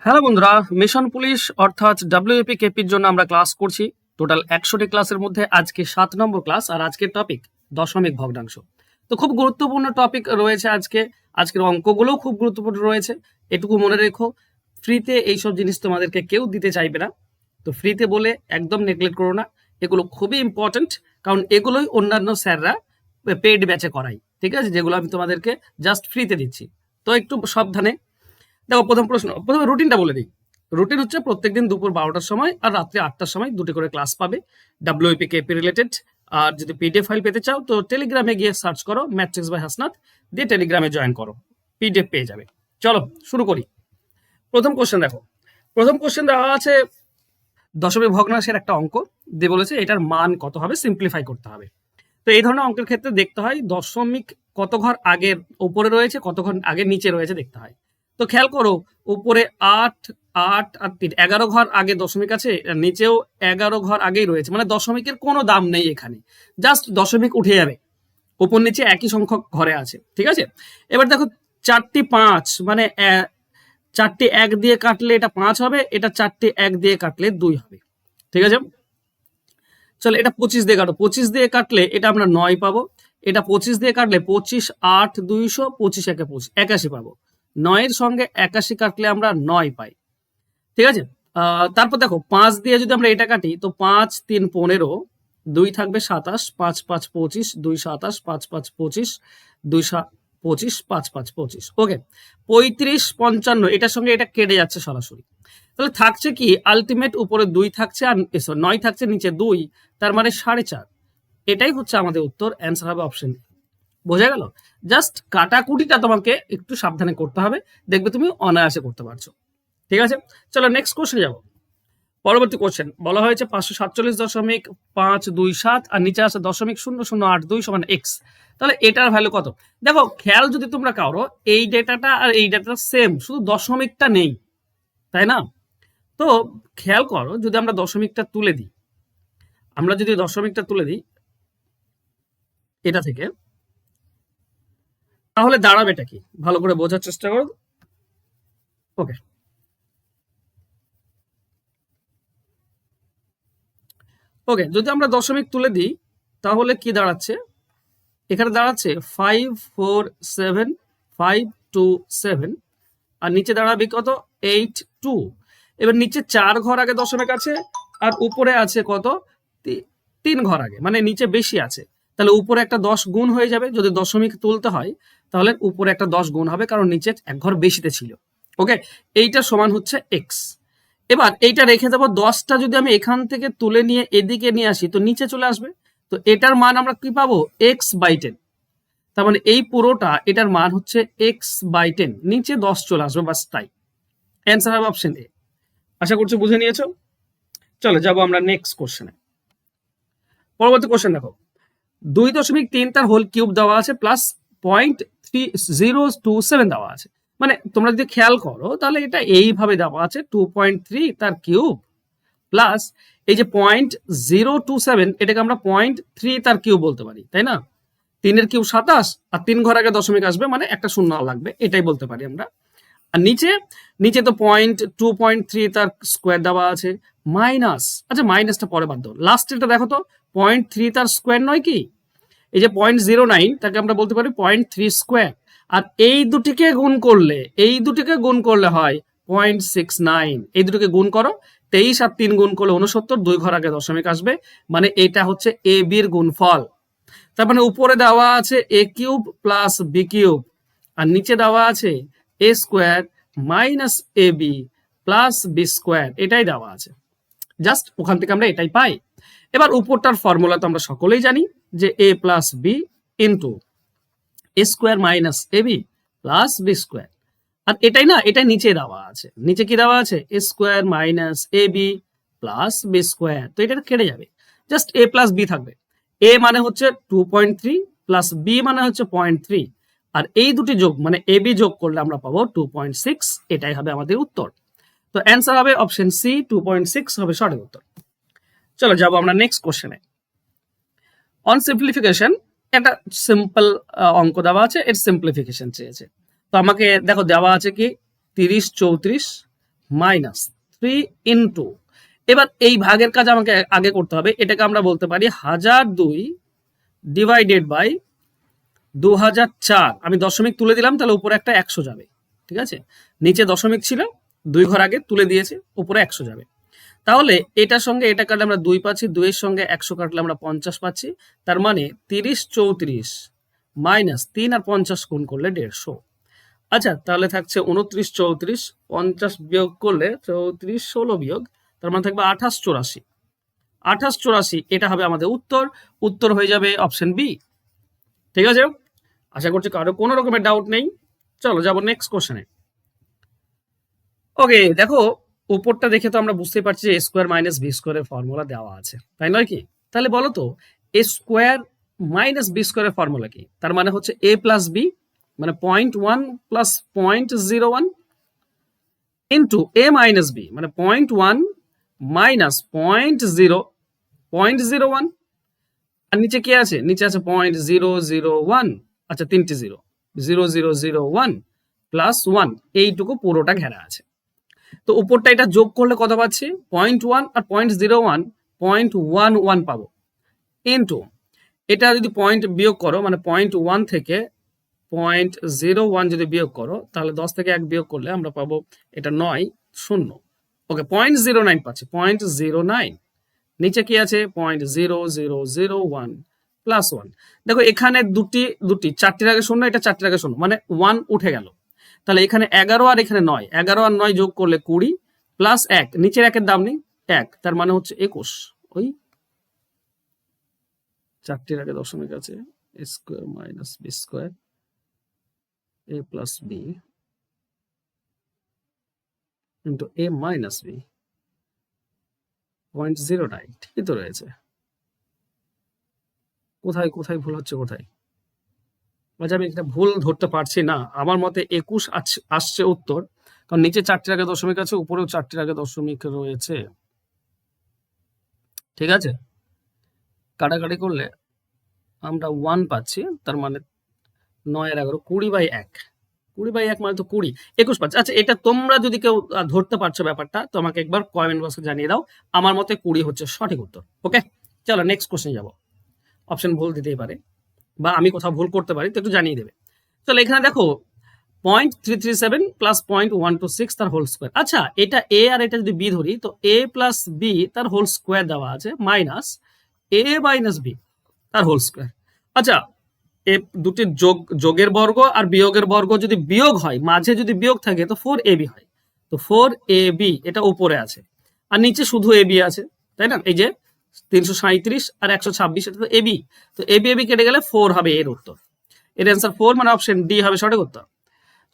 Hello বন্ধুরা, mission police অর্থাৎ WP কেপির জন্য আমরা ক্লাস করছি। টোটাল 100টি ক্লাসের মধ্যে আজকে 7 নম্বর ক্লাস, আর আজকের টপিক দশমিক ভগ্নাংশ। তো খুব গুরুত্বপূর্ণ টপিক রয়েছে আজকের অঙ্কগুলোও খুব গুরুত্বপূর্ণ রয়েছে। এটুকু মনে রেখো, ফ্রিতে এইসব জিনিস তোমাদেরকে কেউ দিতে চাইবে না, তো ফ্রিতে বলে একদম নেগলেক্ট করো না। এগুলো খুবই ইম্পর্টেন্ট, কারণ এগুলোই অন্যান্য স্যাররা পেইড ব্যাচে করাই, ঠিক আছে, যেগুলো আমি তোমাদেরকে জাস্ট ফ্রিতে দিচ্ছি। তো একটু সাবধানে দেখো। প্রথমে রুটিনটা বলে দিই। রুটিন হচ্ছে প্রত্যেকদিন দুপুর 12টার সময় আর রাত্রি 8টার সময় দুটি করে ক্লাস পাবে ডাব্লিউপি কেপি রিলেটেড। আর যদি পিডিএফ ফাইল পেতে চাও তো টেলিগ্রামে গিয়ে সার্চ করো ম্যাট্রিক্স বাই হাসনাত, দিয়ে টেলিগ্রামে জয়েন করো, পিডিএফ পেয়ে যাবে। চলো শুরু করি। প্রথম কোশ্চেন দেখো। প্রথম কোশ্চেন দেওয়া আছে দশমিক ভগ্নাংশের একটা অঙ্ক দিয়ে বলেছে এটার মান কত হবে, সিম্পলিফাই করতে হবে। তো এই ধরনের অঙ্কের ক্ষেত্রে দেখতে হয় দশমিক কত ঘর আগে উপরে রয়েছে, কত ঘর আগে নিচে রয়েছে দেখতে হয়। তো খেয়াল করো, উপরে 8 8 আর 3 11 ঘর আগে দশমিক আছে, আর নিচেও 11 ঘর আগেই রয়েছে, মানে দশমিকের কোনো দাম নেই এখানে, জাস্ট দশমিক উঠে যাবে, উপর নিচে একই সংখ্যক ঘরে আছে, ঠিক আছে। এবার দেখো 4টি 5, মানে 4টি 1 দিয়ে কাটলে এটা 5 হবে, এটা 4টি 1 দিয়ে কাটলে 2 হবে, ঠিক আছে। চলো এটা 25 দিয়ে কাটো, 25 দিয়ে কাটলে এটা আমরা 9 পাবো, এটা 25 দিয়ে কাটলে 25 8 200, 25 একে 25 81 পাবো। 9 এর সঙ্গে 81 কাটলে আমরা 9 পাই, ঠিক আছে। তারপর দেখো 5 দিয়ে যদি আমরা এটা কাটি তো 5 3 15, 2 থাকবে 27, 5 5 25, 2 27, 5 5 25, 2 25, 5 5 25, ওকে। 35 55, এটার সঙ্গে এটা কেটে যাচ্ছে সরাসরি, তাহলে থাকছে কি আলটিমেট উপরে 2 থাকছে আর 9 থাকছে, নিচে 2, তার মানে 4.5। এটাই হচ্ছে আমাদের উত্তর, অ্যান্সার হবে অপশন। বোঝা গেল? জাস্ট কাটাকুটিটা তোমাকে একটু সাবধানে করতে হবে, দেখবে তুমি অনায়াসে করতে পারছো, ঠিক আছে। চলো নেক্সট কোশ্চেন যাবো। পরবর্তী কোশ্চেন বলা হয়েছে 547.527 আর নিচে আছে 0.0082 সমান এক্স। তাহলে এটার ভ্যালু কত? দেখো খেয়াল যদি তোমরা কারো, এই ডেটাটা আর এই ডেটাটা সেম, শুধু দশমিকটা নেই, তাই না? তো খেয়াল করো, যদি আমরা দশমিকটা তুলে দিই, এটা থেকে, তাহলে দাঁড়াবে এটা কি, ভালো করে বোঝার চেষ্টা করো। ওকে, যদি আমরা দশমিক তুলে দিই তাহলে কি দাঁড়াচ্ছে, এখানে দাঁড়াচ্ছে 547.527, আর নিচে দাঁড়াবে কত 82। এবার নিচে 4 ঘর আগে দশমিক আছে আর উপরে আছে কত 3 ঘর আগে, মানে নিচে বেশি আছে, তাহলে উপরে একটা 10 গুণ হয়ে যাবে। যদি দশমিক তুলতে হয় তাহলে উপরে একটা 10 গুণ হবে, কারণ নিচে এক ঘর বেশিতে ছিল, ওকে। এইটা সমান হচ্ছে এক্স। এবার এইটা রেখে দেবো, 10টা যদি আমি এখান থেকে তুলে নিয়ে এদিকে নিয়ে আসি তো নিচে চলে আসবে, তো এটার মান আমরা কি পাবো x/10। তার মানে এই পুরোটা, এটার মান হচ্ছে x/10, নিচে 10 চলে আসবে, বাস তাই। অ্যান্সার হবে অপশন এ। আশা করছি বুঝে নিয়েছো। চলো যাবো আমরা নেক্সট কোশ্চেনে। পরবর্তী কোশ্চেন দেখো, 2.3 তার হোল কিউব দেওয়া আছে প্লাস 0.3027 দেওয়া আছে। মানে তোমরা যদি খেয়াল করো তাহলে এটা এইভাবে দেওয়া আছে 2.3 তার কিউব প্লাস এই যে 0.027, এটাকে আমরা 0.3 তার কিউব বলতে পারি, তাই না? 3 কিউব 27, আর 3 ঘর আগে দশমিক আসবে, মানে একটা শূন্য লাগবে, এটাই বলতে পারি আমরা। আর নিচে তো 2.3 তার স্কোয়ার দেওয়া আছে মাইনাস, আচ্ছা মাইনাসটা পরে বাদ দাও, লাস্টেরটা দেখো তো 0.3 তার স্কোয়ার নয় কি, এই যে 0.09 তাকে আমরা বলতে পারি 0.3 স্কোয়ার। আর এই দুটিকে গুণ করলে হয় 0.69। এই দুটিকে গুণ করো, 23 আর 3 গুণ করলে 69, 2 ঘর আগে দশমিক আসবে, মানে এটা হচ্ছে এ বির গুণফল। তার মানে উপরে দেওয়া আছে এ কিউব প্লাস বি কিউব, আর নিচে দেওয়া আছে এ square minus A B plus B square, এটাই দেওয়া আছে। জাস্ট ওখান থেকে আমরা এটাই পাই। এবার উপরটার ফর্মুলা তো আমরা সকলেই জানি, যে এ plus B into A square minus A B plus B square. আর এটাই না, এটা নিচে দেওয়া আছে, নিচে কি দেওয়া আছে এ square minus A B plus B square, তো এটা কেটে যাবে, জাস্ট এ প্লাস বি থাকবে। এ মানে হচ্ছে 2.3 প্লাস বি মানে হচ্ছে 0.3, আর এই দুটি যোগ মানে এ বি যোগ করলে আমরা পাবো 2.6, এটাই হবে আমাদের উত্তর। তো অ্যান্সার হবে অপশন সি, 2.6 হবে সঠিক উত্তর। চলো যাবো আমরা নেক্সট কোশ্চেনে। অন সিম্পলিফিকেশন, একটা সিম্পল অঙ্ক দেওয়া আছে, এর সিম্পলিফিকেশন চেয়েছে। তো আমাকে দেখো দেওয়া আছে কি 30 34 মাইনাস 3 ইন্টু, এবার এই ভাগের কাজ আমাকে আগে করতে হবে, এটাকে আমরা বলতে পারি 1002 ডিভাইডেড বাই 2004। আমি দশমিক তুলে দিলাম, তাহলে উপরে একটা 100 যাবে, ঠিক আছে। নিচে দশমিক ছিল, 2 ঘর আগে তুলে দিয়েছে, উপরে 100 যাবে। তাহলে এটার সঙ্গে এটা কাটলে আমরা 2 পাচ্ছি, 2 এর সঙ্গে 100 কাটলে আমরা 50 পাচ্ছি। তার মানে 30 34 মাইনাস 3 আর 50 গুণ করলে 150। আচ্ছা, তাহলে থাকছে 29 34, 50 বিয়োগ করলে 34 16 বিয়োগ, তার মানে থাকবে 28 84। 28 84 এটা হবে আমাদের উত্তর। উত্তর হয়ে যাবে অপশন বি, ঠিক আছে। আশা করছি কারো কোনো রকমের ডাউট নেই। চলো যাবো নেক্সট কোশ্চেনে। ওকে, দেখো উপরটা দেখে তো আমরা বুঝতেই পারছি যে এ স্কোয়ার মাইনাস বি স্কোয়ারের ফর্মুলা দেওয়া আছে, তাই নয় কি? তাহলে বলো তো এ স্কোয়ার মাইনাস বি স্কোয়ারের ফর্মুলা কি? তার মানে হচ্ছে এ প্লাস বি, মানে 0.1 প্লাস 0.01 ইন্টু এ মাইনাস বি, মানে 0.1 মাইনাস 0.01। আর নিচে কি আছে? নিচে আছে 0.001। আচ্ছা, 3টি 0, 0001 প্লাস 1, এইটুকু পুরোটা ঘেরা আছে। তো উপরটা এটা যোগ করলে কত পাচ্ছি? 0.1 আর 0.01, 0.11 পাবো। ইন্টু এটা যদি পয়েন্ট বিয়োগ করো, মানে 0.1 থেকে 0.01 যদি বিয়োগ করো, তাহলে 10 থেকে 1 বিয়োগ করলে আমরা পাবো এটা 9 0। ওকে, 0.09 পাচ্ছি, 0.09। নিচে কি আছে? 0.0001 প্লাস 1। দেখো এখানে দুটি 4টির আগে 0, এটা 4টির আগে 0, মানে 1 উঠে গেল। তাহলে এখানে 11 আর এখানে 9, 11 আর 9 যোগ করলে 20 প্লাস 1, নিচের একের দাম নেই 1, তার মানে হচ্ছে 21। ওই 4টির আগে দশমিক আছে, এ স্কোয়ার মাইনাস বি স্কোয়ার এ প্লাস বি ইন্টু এ মাইনাস বি 0.09, ঠিকই তো রয়েছে। কোথায় কোথায় ভুল হচ্ছে কোথায়? আচ্ছা, আমি এটা ভুল ধরতে পারছি না। আমার মতে 21 আসছে উত্তর, কারণ নিচে 4টির আগে দশমিক আছে, উপরেও 4টির আগে দশমিক রয়েছে, ঠিক আছে। কাটাকাটি করলে আমরা 1 পাচ্ছি, তার মানে 9 আর 11 20/1, 20/1 মানে তো 20, 21 পাচ্ছি। আচ্ছা, এটা তোমরা যদি কেউ ধরতে পারছো ব্যাপারটা, তো আমাকে একবার কমেন্ট বক্সে জানিয়ে দাও। আমার মতে 20 হচ্ছে সঠিক উত্তর। ওকে, চলো নেক্সট কোশ্চেন যাবো। অপশন ভুল দিতেই পারে, বা আমি কোথাও ভুল করতে পারি, তো একটু জানিয়ে দেবে। চলো এখানে দেখো 0.337 প্লাস 0.126 তার হোল স্কোয়ার। আচ্ছা, এটা এ আর এটা যদি বি ধরি, তো এ প্লাস বি তার হোল স্কোয়ার দেওয়া আছে, মাইনাস এ মাইনাস বি তার হোল স্কোয়ার। আচ্ছা, এ দুটির যোগের বর্গ আর বিয়োগের বর্গ যদি বিয়োগ হয়, মাঝে যদি বিয়োগ থাকে, তো 4ab হয়। তো 4ab এটা উপরে আছে, আর নিচে শুধু এবি আছে, তাই না? এই যে 337 আর 126, এটা তো এবি। তো এবি কেটে গেলে 4 হবে এর উত্তর। এর অ্যান্সার 4, মানে অপশন ডি হবে সঠিক উত্তর।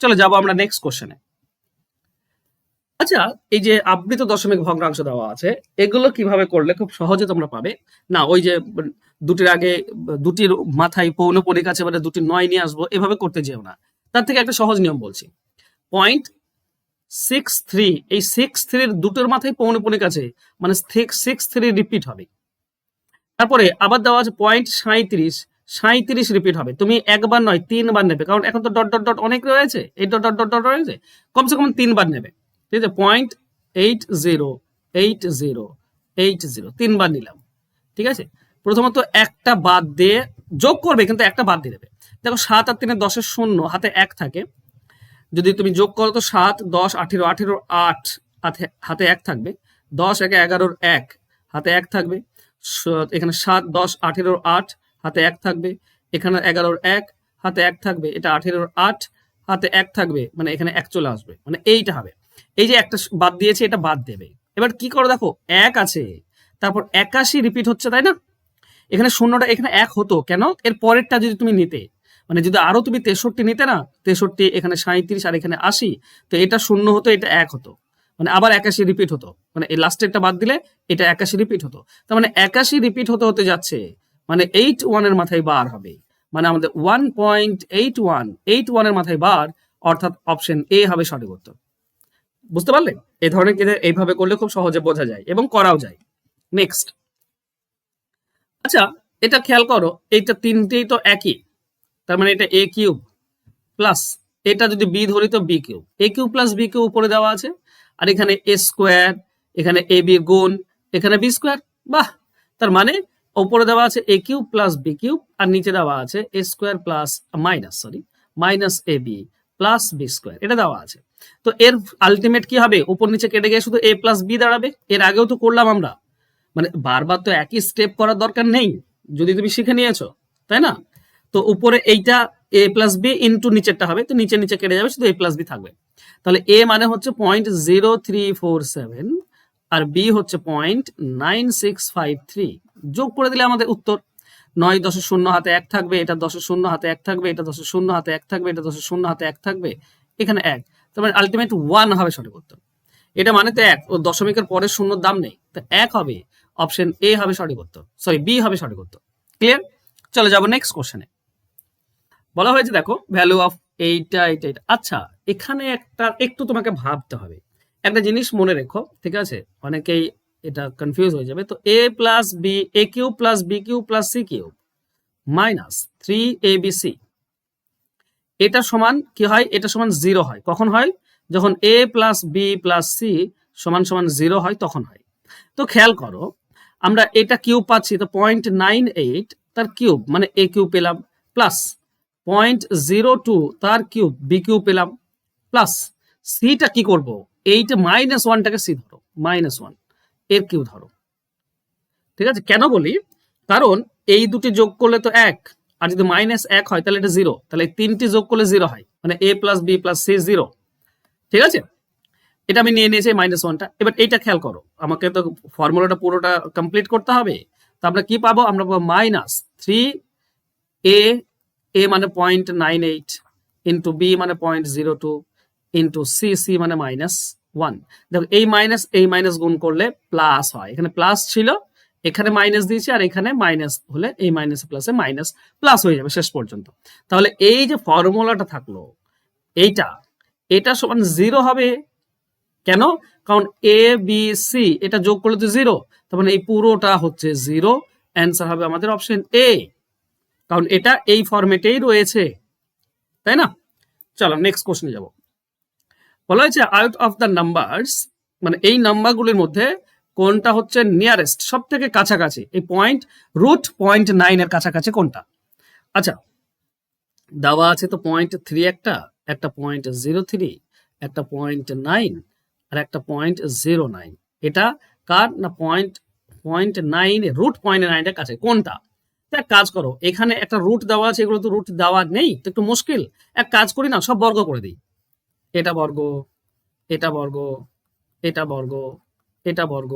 চলো যাবো আমরা নেক্সট কোশ্চেনে। আচ্ছা, এই যে আবৃত দশমিক ভগ্নাংশ দেওয়া আছে, এগুলো কিভাবে করলে খুব সহজে তোমরা পাবে না? ওই যে দুটির আগে দুটির মাথায় পৌনপণিক আছে, মানে দুটি 9 নিয়ে আসবো, এভাবে করতে যেও না। তার থেকে একটা সহজ নিয়ম বলছি। 0.63, এই 63 দুটোর মাথায় পৌনপণিক আছে, মানে 63 রিপিট হবে। তারপরে আবার দেওয়া আছে 0.37 রিপিট হবে। তুমি একবার নয় 3বার নেবে, কারণ এখন তো ডট ডট ডট অনেক রয়েছে, এই ডট ডট ডট ডট রয়েছে, কমসে কম 3বার নেবে, ঠিক আছে। 0.808080 3বার নিলাম, ঠিক আছে। প্রথমত একটা বাদ দিয়ে যোগ করবে, কিন্তু একটা বাদ দিয়ে দেবে। দেখো 7 আর 3 10 0, হাতে 1 থাকে, যদি তুমি যোগ করো তো 7 10 18 18 8, হাতে 1 থাকবে। 10 1 11 1, হাতে 1 থাকবে। এখানে 7 10 18 8, হাতে 1 থাকবে। এখানে 11 1, হাতে 1 থাকবে। এটা 18 8, হাতে 1 থাকবে, মানে এখানে 1 চলে আসবে, মানে এইটা হবে। এই যে একটা বাদ দিয়েছে, এটা বাদ দেবে। এবার কি করো, দেখো 1 আছে, তারপর 81 রিপিট হচ্ছে, তাই না? এখানে শূন্যটা এখানে 1 হতো কেন? এর পরেরটা যদি তুমি নিতে, মানে যদি আরো তুমি 63 নিতে না, 63 এখানে 37 আর এখানে 80, তো এটা 0 হতো, এটা 1 হতো, মানে আবার 81 রিপিট হতো, মানে এই লাস্টেরটা বাদ দিলে এটা 81 রিপিট হতো। তার মানে 81 রিপিট হতে হতে যাচ্ছে, মানে 81 এর মাথায় বার হবে, মানে আমাদের 1.81 এর মাথায় বার, অর্থাৎ অপশন এ হবে সঠিক উত্তর। বুঝতে পারলে? এই ধরনের এইভাবে করলে খুব সহজে বোঝা যায় এবং করাও যায়। নেক্সট। আচ্ছা, এটা খেয়াল করো, এইটা তিনটেই তো একই, তার মানে এটা a কিউব প্লাস এটা যদি বি ধরি তো বি কিউব, এ কিউব প্লাস বি কিউব উপরে দেওয়া আছে, আর এখানে এ স্কোয়ার, এখানে এ বি গুণ, এখানে বি স্কোয়ার। বাহ, তার মানে উপরে দেওয়া আছে এ কিউব প্লাস বি কিউব, আর নিচে দেওয়া আছে এ square plus minus A B plus B square, এটা দেওয়া আছে। তো এর আলটিমেট কি হবে, উপর নিচে কেটে গিয়ে শুধু এ প্লাস বি দাঁড়াবে। এর আগেও তো করলাম আমরা, মানে বারবার তো একই স্টেপ করার দরকার নেই যদি তুমি শিখে নিয়েছো, তাই না? তো উপরে এইটা এ প্লাস বি ইন্টু নিচেরটা হবে, তো নিচে নিচে কেটে যাবে, শুধু এ প্লাস বি থাকবে। তাহলে এ মানে হচ্ছে 0.0347 আর বি হচ্ছে 0.9653। যোগ করে দিলে আমাদের উত্তর 9 10 হাতে 1 থাকবে, এটা 10 হাতে 1 থাকবে, এটা 10 হাতে 1 থাকবে, এটা 10 হাতে 1 থাকবে, এখানে 1। তার মানে আলটিমেট 1 হবে সঠিক উত্তর। এটা মানে তো 1, ও দশমিকের পরে শূন্যর দাম নেই, তো 1 হবে। অপশন এ হবে সঠিক উত্তর, বি হবে সঠিক উত্তর। ক্লিয়ার? চলে যাবো নেক্সট কোশ্চেনে। বলা হয়েছে দেখো ভ্যালু অফ এইটা। আচ্ছা, এখানে একটা একটু তোমাকে ভাবতে হবে, একটা জিনিস মনে রেখো, ঠিক আছে? অনেকেই এটা কনফিউজ হয়ে যাবে। তো A plus B, A cube plus B cube plus C cube minus 3abc, এটা সমান কি হয়? এটা সমান 0 হয়। কখন হয়? যখন এ প্লাস বি প্লাস সি সমান সমান 0 হয়, তখন হয়। তো খেয়াল করো, আমরা এটা কিউব পাচ্ছি, তো 0.98 তার কিউব মানে এ কিউব পেলাম, প্লাস 0.02 তার কিউব বি কিউব পেলাম, প্লাস সিটা কি করব, এইটা -1টাকে সি ধরো, -1 এর কিউব ধরো। ঠিক আছে? কেন বলি, কারণ এই দুটি যোগ করলে তো 1, আর যদি -1 হয় তাহলে এটা 0, তাহলে এই তিনটি যোগ করলে 0 হয়, মানে এ প্লাস বি প্লাস সি 0। ঠিক আছে? এটা আমি নিয়ে নিয়েছি -1টা। এবার এইটা খেয়াল করো, আমাকে তো ফর্মুলাটা পুরোটা কমপ্লিট করতে হবে। তো আমরা কি পাবো? আমরা পাবো -3a, এ মানে 0.98 ইন্টু বি মানে 0.02 ইন্টু সি মানে -1। দেখো এই মাইনাস গুণ করলে প্লাস হয়, এখানে প্লাস ছিল, এখানে মাইনাস দিয়েছি, আর এখানে মাইনাস হলে এই মাইনাস প্লাসে মাইনাস প্লাস হয়ে যাবে শেষ পর্যন্ত। তাহলে এই যে ফর্মুলাটা থাকলো, এটা সমান 0 হবে। কেন? কারণ এ বি সি এটা যোগ করলে তো 0, তার মানে এই পুরোটা হচ্ছে 0। অ্যান্সার হবে আমাদের অপশন এ, কারণ এটা এই ফরম্যাটেই রয়েছে, তাই না? চলো নেক্সট কোশ্চেনে যাব। বলা হয়েছে আউট অফ দ্য নাম্বারস, মানে এই নাম্বারগুলির মধ্যে কোনটা হচ্ছে নিয়ারেস্ট, সব থেকে কাছাকাছি, এই √0.9 এর কাছাকাছি কোনটা? আচ্ছা, দেওয়া আছে তো 0.3 একটা 0.03, একটা 0.9 আর একটা 0.09। এটা কার না? 0.9 √0.9 এর কাছে কোনটা? এক কাজ করো, এখানে একটা রুট দেওয়া আছে, এগুলো তো রুট দেওয়া নেই, তো একটু মুশকিল। এক কাজ করি না, সব বর্গ করে দিই, এটা বর্গ, এটা বর্গ, এটা বর্গ, এটা বর্গ,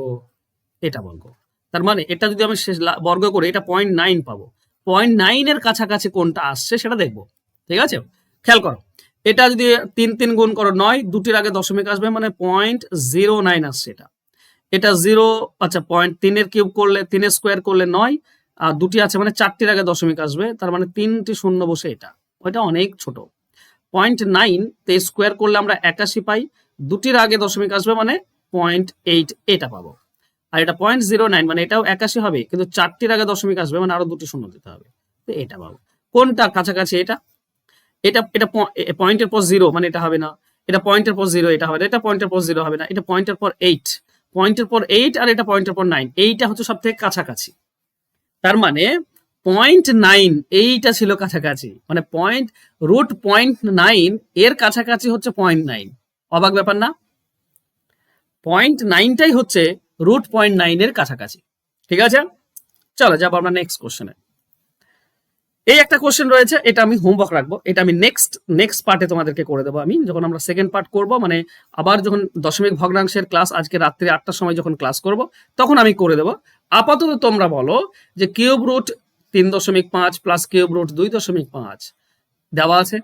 এটা বর্গ। তার মানে এটা যদি আমি শেষ বর্গ করে এটা 0.9 পাবো। 0.9 এর কাছাকাছি কোনটা আসছে সেটা দেখবো। ঠিক আছে? খেয়াল করো, এটা যদি 3 গুণ করো 9, দুটির আগে দশমিক আসবে, মানে 0.09 আসছে এটা। এটা 0, আচ্ছা 0.3 এর কিউব করলে, 3 এর স্কোয়ার করলে 9, আর দুটি আছে মানে 4টির আগে দশমিক আসবে, তার মানে 3টি শূন্য বসে এটা, ওইটা অনেক ছোট। 0.9 তে স্কোয়ার করলে আমরা 81 পাই, দুটির আগে দশমিক আসবে মানে 0.8, এটা পাবো। আর এটা 0.09 মানে এটাও 81 হবে, কিন্তু 4টির আগে দশমিক আসবে মানে আরো দুটি শূন্য দিতে হবে, তো এটা পাবো। কোনটা কাছাকাছি? এটা এটা এটা পয়েন্টের পর 0 মানে এটা হবে না, এটা পয়েন্টের পর 0 এটা হবে না, এটা পয়েন্টের পর 0 হবে না, এটা পয়েন্টের পর 8, আর এটা পয়েন্টের পর 9, এইটা হচ্ছে সব থেকে কাছাকাছি। তার মানে 0.9 এইটা ছিল কাছাকাছি, মানে √0.9 এর কাছাকাছি হচ্ছে 0.9। অবাক ব্যাপার না? 0.9টাই হচ্ছে √0.9 এর কাছাকাছি। ঠিক আছে? চলো যাবো আমরা নেক্সট কোশ্চেনে। এই একটা কোশ্চেন রয়েছে, এটা আমি হোমওয়ার্ক রাখবো, এটা আমি নেক্সট পার্টে তোমাদেরকে করে দেবো। আমি যখন আমরা সেকেন্ড পার্ট করব, মানে আবার যখন দশমিক ভগ্নাংশের ক্লাস আজকে রাত্রি 8টার সময় যখন ক্লাস করব, তখন আমি করে দেবো। আপাতত তোমরা বলো যে cube root 3.5 plus cube root 2.5 দেওয়া আছে,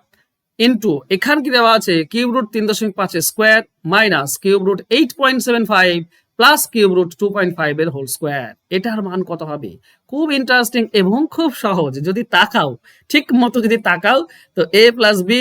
ইন্টু এখান কি দেওয়া আছে, cube root 3.5 square minus cube root 8.75 plus cube root 2.5 এর হোল স্কোয়ার। এটার মান কত হবে? খুব ইন্টারেস্টিং এবং খুব সহজ, যদি তাকাও ঠিক মতো, যদি তাকাও তো a plus B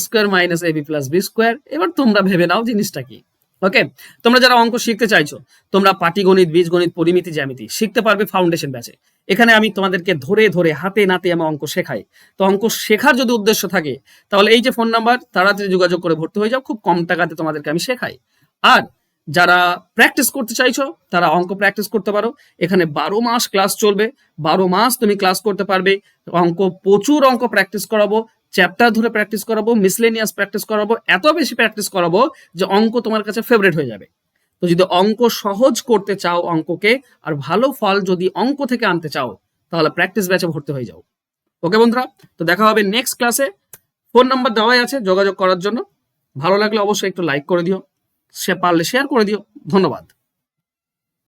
square minus ab plus B square. এবার তোমরা ভেবে নাও জিনিসটা কি। ওকে, তোমরা যারা অঙ্ক শিখতে চাইছো, তোমরা পাটিগণিত, বীজগণিত, পরিমিতি, জ্যামিতি শিখতে পারবে ফাউন্ডেশন ব্যাচে। এখানে আমি তোমাদেরকে ধরে ধরে হাতে নাতে আমি অঙ্ক শেখাই। তো অঙ্ক শেখার যদি উদ্দেশ্য থাকে, তাহলে এই যে ফোন নাম্বার, তাড়াতাড়ি যোগাযোগ করে ভর্তি হয়ে যাও। খুব কম টাকাতে তোমাদেরকে আমি শেখাই। আর যারা প্র্যাকটিস করতে চাইছো, তারা অঙ্ক প্র্যাকটিস করতে পারো। এখানে 12 মাস ক্লাস চলবে, 12 মাস তুমি ক্লাস করতে পারবে। অঙ্ক, প্রচুর অঙ্ক প্র্যাকটিস করাবো, চ্যাপ্টার ধরে প্র্যাকটিস করাবো, মিসলেনিয়াস প্র্যাকটিস করাবো, এত বেশি প্র্যাকটিস করাবো যে অঙ্ক তোমার কাছে ফেভারিট হয়ে যাবে। তো যদি অঙ্ক সহজ করতে চাও অঙ্ককে, আর ভালো ফল যদি অঙ্ক থেকে আনতে চাও, তাহলে প্র্যাকটিস ব্যাচে ভর্তি হয়ে যাও। ওকে বন্ধুরা, তো দেখা হবে নেক্সট ক্লাসে। ফোন নাম্বার দেওয়াই আছে যোগাযোগ করার জন্য। ভালো লাগলে অবশ্যই একটু লাইক করে দিও, সে পারলে শেয়ার করে দিও। ধন্যবাদ।